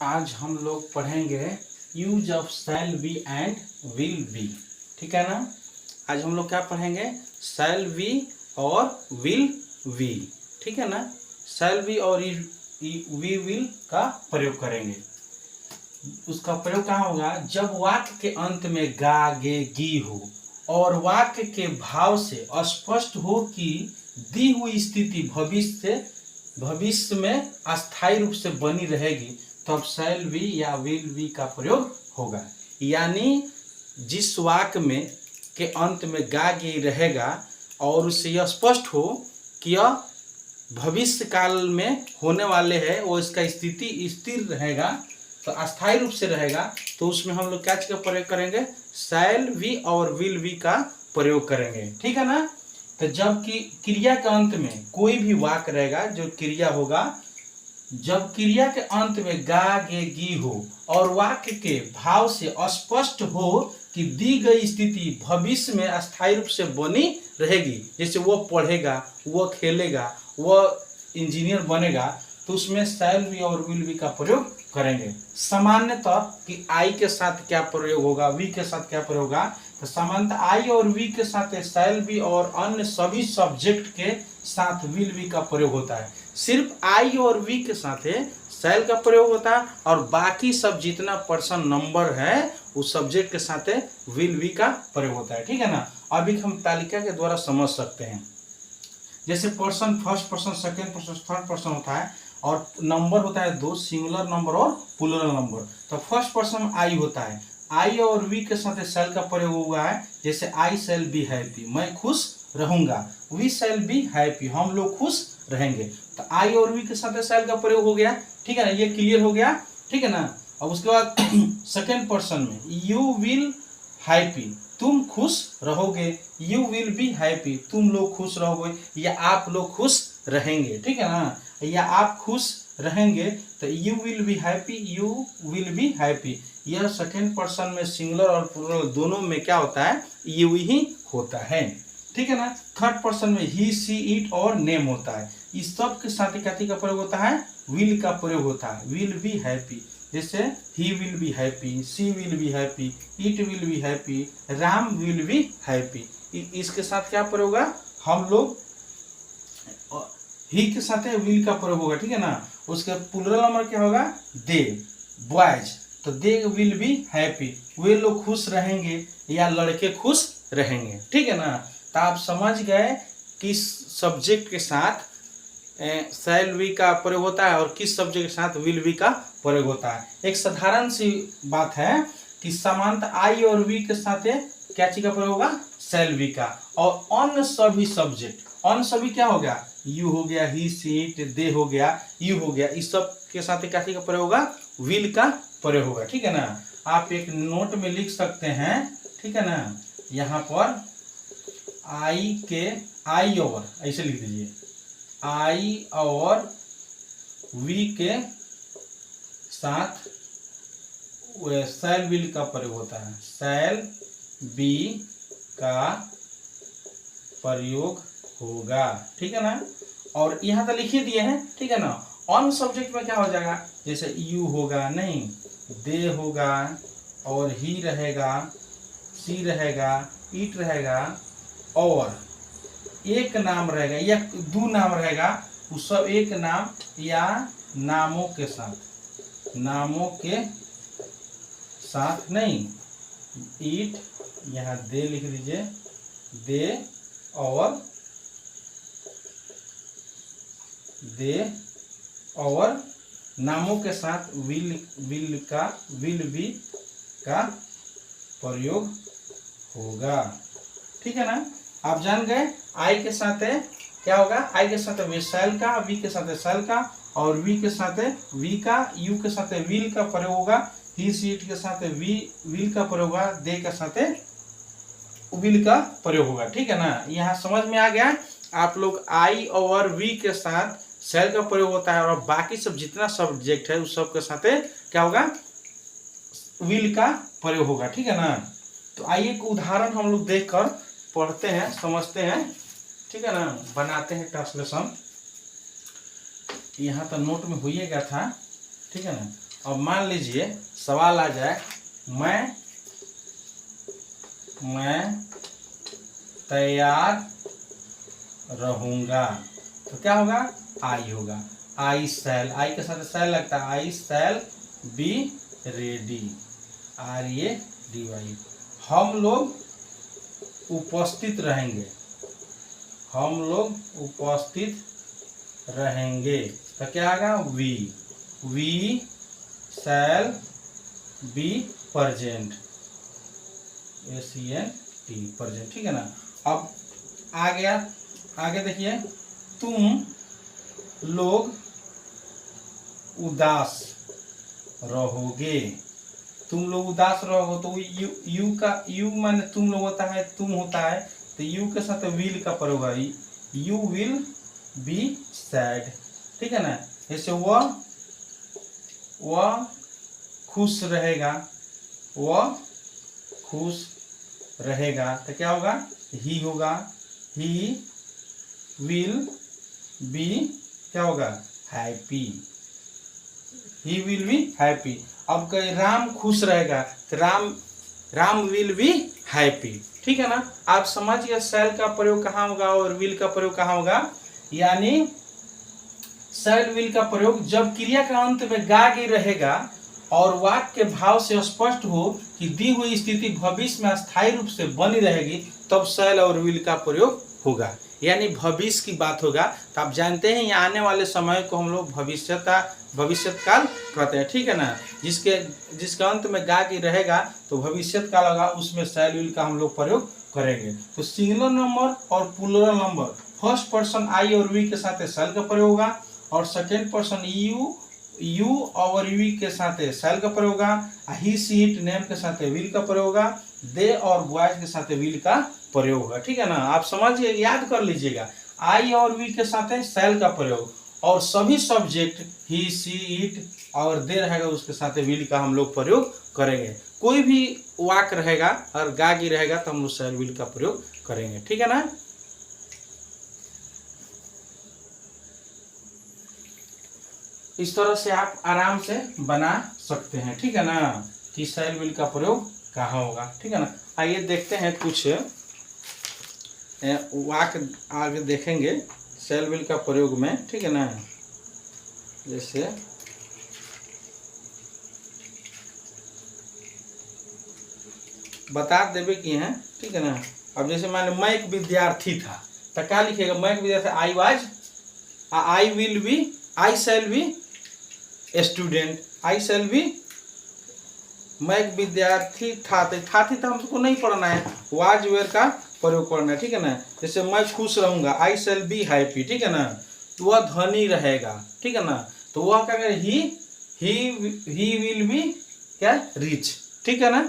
आज हम लोग पढ़ेंगे use of shall be and will be. ठीक है ना। आज हम लोग क्या पढ़ेंगे, शैल बी और विल बी। ठीक है ना। शैल बी और वी विल का प्रयोग करेंगे। उसका प्रयोग कहाँ होगा, जब वाक्य के अंत में गा गे गी हो और वाक्य के भाव से स्पष्ट हो कि दी हुई स्थिति भविष्य में अस्थायी रूप से बनी रहेगी, तब शैल बी या विल बी का प्रयोग होगा। यानी जिस वाक्य में के अंत में गा गे रहेगा और उससे यह स्पष्ट हो कि यह भविष्य काल में होने वाले है, वो इसका स्थिति स्थिर रहेगा, तो अस्थायी रूप से रहेगा, तो उसमें हम लोग क्या चीज का प्रयोग करेंगे, शैल बी और विल बी का प्रयोग करेंगे। ठीक है ना। तो जबकि क्रिया के अंत में कोई भी वाक्य रहेगा जो क्रिया होगा, जब क्रिया के अंत में गा गे गी हो और वाक्य के भाव से स्पष्ट हो कि दी गई स्थिति भविष्य में अस्थायी रूप से बनी रहेगी, जैसे वो पढ़ेगा, वो खेलेगा, वो इंजीनियर बनेगा, तो उसमें शैल बी और विल बी का प्रयोग करेंगे। सामान्यतः कि आई के साथ क्या प्रयोग होगा, वी के साथ क्या प्रयोग होगा, तो सामान्यतः आई और वी के साथ शैल बी और अन्य सभी सब्जेक्ट के साथ विल बी का प्रयोग होता है। सिर्फ आई और वी के साथ शैल का प्रयोग होता है और बाकी सब जितना पर्सन नंबर है उस सब्जेक्ट के साथ विल बी का प्रयोग होता है। ठीक है ना। अभी हम तालिका के द्वारा समझ सकते हैं। जैसे person first person, second person, third person होता है और नंबर होता है दो, सिंगुलर नंबर और प्लूरल नंबर। तो फर्स्ट पर्सन में आई होता है, आई और वी के साथ शैल का प्रयोग हुआ है। जैसे आई शैल बी हैप्पी, मैं खुश रहूंगा, वी शैल बी हैप्पी, हम लोग खुश रहेंगे। तो आई और वी के साथ शैल का प्रयोग हो गया। ठीक है ना, ये क्लियर हो गया। ठीक है ना। अब उसके बाद सेकेंड पर्सन में यू विल हैप्पी, तुम खुश रहोगे, यू विल बी हैप्पी, तुम लोग खुश रहोगे या आप लोग खुश रहेंगे। ठीक है ना, या आप खुश रहेंगे, तो you will be happy, you will be happy. यह सेकेंड पर्सन में सिंगुलर और प्लूरल दोनों में क्या होता है, यू ही होता है। ठीक है ना। थर्ड पर्सन में ही सी इट और नेम होता है। इस सब के साथ क्या का प्रयोग होता है, विल का प्रयोग होता है, विल बी हैप्पी। जैसे he will be happy, she will be happy, it will be happy, Ram will be happy. इसके साथ क्या प्रयोग होगा, हम लोग ही के साथ विल का प्रयोग होगा। ठीक है ना। उसके प्लूरल नंबर क्या होगा, दे, बॉयज, तो दे विल बी हैप्पी, वे लोग खुश रहेंगे या लड़के खुश रहेंगे। ठीक है ना। तो आप समझ गए किस सब्जेक्ट के साथ शैल बी का प्रयोग होता है और किस सब्जेक्ट के साथ विल बी का प्रयोग होता है। एक साधारण सी बात है कि सामान्यतः आई और वी के साथ क्या चीज का प्रयोग होगा, शैल बी का, और अन्य सभी सब्जेक्ट, अन्य सभी क्या हो गया, यू हो गया, ही सी इट, दे हो गया, यू हो गया, इस सब के साथ क्या चीज का प्रयोग होगा, विल का प्रयोग होगा। ठीक है ना। आप एक नोट में लिख सकते हैं। ठीक है ना। यहाँ पर आई के, आई और ऐसे लिख दीजिए, आई और वी के साथ शैल विल का प्रयोग होता है, शैल बी का प्रयोग होगा। ठीक है ना। और यहाँ तो लिख ही दिए हैं। ठीक है ना। ऑन सब्जेक्ट में क्या हो जाएगा, जैसे यू होगा, नहीं, दे होगा और ही रहेगा, सी रहेगा, इट रहेगा और एक नाम रहेगा या दो नाम रहेगा, वो सब एक नाम या नामों के साथ, नामों के साथ नहीं, इट, यहाँ दे लिख दीजिए, दे और नामों के साथ विल बी का प्रयोग होगा। ठीक है ना। आप जान गए आई के साथ क्या होगा, आई के साथ शैल का, वी के साथ शैल का, और वी के साथ वी का, यू के साथ विल का प्रयोग होगा, ही सी इट के साथ विल का प्रयोग होगा, दे के साथ विल का प्रयोग होगा। ठीक है ना। यहाँ समझ में आ गया। आप लोग आई और वी के साथ शैल का प्रयोग होता है और बाकी सब जितना सब्जेक्ट है उस सब के साथ क्या होगा, विल का प्रयोग होगा। ठीक है ना। तो आइए एक उदाहरण हम लोग देखकर पढ़ते हैं, समझते हैं। ठीक है ना। बनाते हैं ट्रांसलेशन। यहाँ तो नोट में हो ही गया था। ठीक है ना। अब मान लीजिए सवाल आ जाए मैं तैयार रहूंगा, तो क्या होगा? आई होगा। आई शैल, आई के साथ शैल लगता है, आई शैल बी रेडी, RADY। हम लोग उपस्थित रहेंगे, हम लोग उपस्थित रहेंगे, तो क्या आएगा? We shall be present, PRESENT, present. ठीक है ना। अब आ गया, आगे देखिए, तुम लोग उदास रहोगे, तुम लोग उदास रहोगे, तो यू का यू माने तुम लोग होता है, तुम होता है, तो यू के साथ विल का प्रयोग है, यू विल बी सैड। ठीक है ना। जैसे वह खुश रहेगा, वह खुश रहेगा, तो क्या होगा? ही होगा, ही विल बी क्या होगा? Happy, he will be happy. अब कहीं राम खुश रहेगा, तो राम विल बी हैप्पी। ठीक है ना। आप समझिए शैल का प्रयोग कहाँ होगा और विल का प्रयोग कहाँ होगा। यानी शैल विल का प्रयोग जब क्रिया का अंत में गागी रहेगा और वाक्य के भाव से स्पष्ट हो कि दी हुई स्थिति भविष्य में स्थायी रूप से बनी रहेगी, तब शैल और विल का प्रयोग होगा। यानी भविष्य की बात होगा, तो आप जानते हैं यहाँ आने वाले समय को हम लोग भविष्यकाल कहते हैं। ठीक है ना। जिसके अंत में गागी रहेगा तो भविष्यकाल होगा, उसमें शैल विल का हम लोग प्रयोग करेंगे। तो सिंगुलर नंबर और plural number first person I और वी के साथ शैल का प्रयोग होगा, और सेकेंड पर्सन यू और वी के साथ शैल का प्रयोग होगा, ही सी इट नेम के साथ विल का प्रयोग होगा, दे और बॉयज के साथ विल का प्रयोग होगा। ठीक है ना। आप समझिए, याद कर लीजिएगा, आई और वी के साथ शैल का प्रयोग, और सभी सब्जेक्ट ही सी इट और दे रहेगा उसके साथ विल का हम लोग प्रयोग करेंगे। कोई भी वाक्य रहेगा और गागी रहेगा तो हम लोग शैल विल का प्रयोग करेंगे। ठीक है ना। इस तरह से आप आराम से बना सकते हैं। ठीक है ना, कि शैल विल का प्रयोग कहाँ होगा। ठीक है ना। आइए देखते हैं कुछ वाक्य आगे देखेंगे शैल विल का प्रयोग में। ठीक है ना। जैसे बता देवे कि हैं। ठीक है ना। अब जैसे मान लो मैं एक विद्यार्थी था, तो क्या लिखेगा? मैं एक विद्यार्थी, I will be, I shall be student, I shall be, मैं एक विद्यार्थी था, तो हमको नहीं पढ़ना है, वाज वेयर का प्रयोग करना है। ठीक है ना। जैसे मैं खुश रहूंगा, आई शैल बी हैप्पी। ठीक है ना। तो वह धनी रहेगा। ठीक है ना। तो वह क्या करेगा? ही विल बी क्या? रिच। ठीक है ना।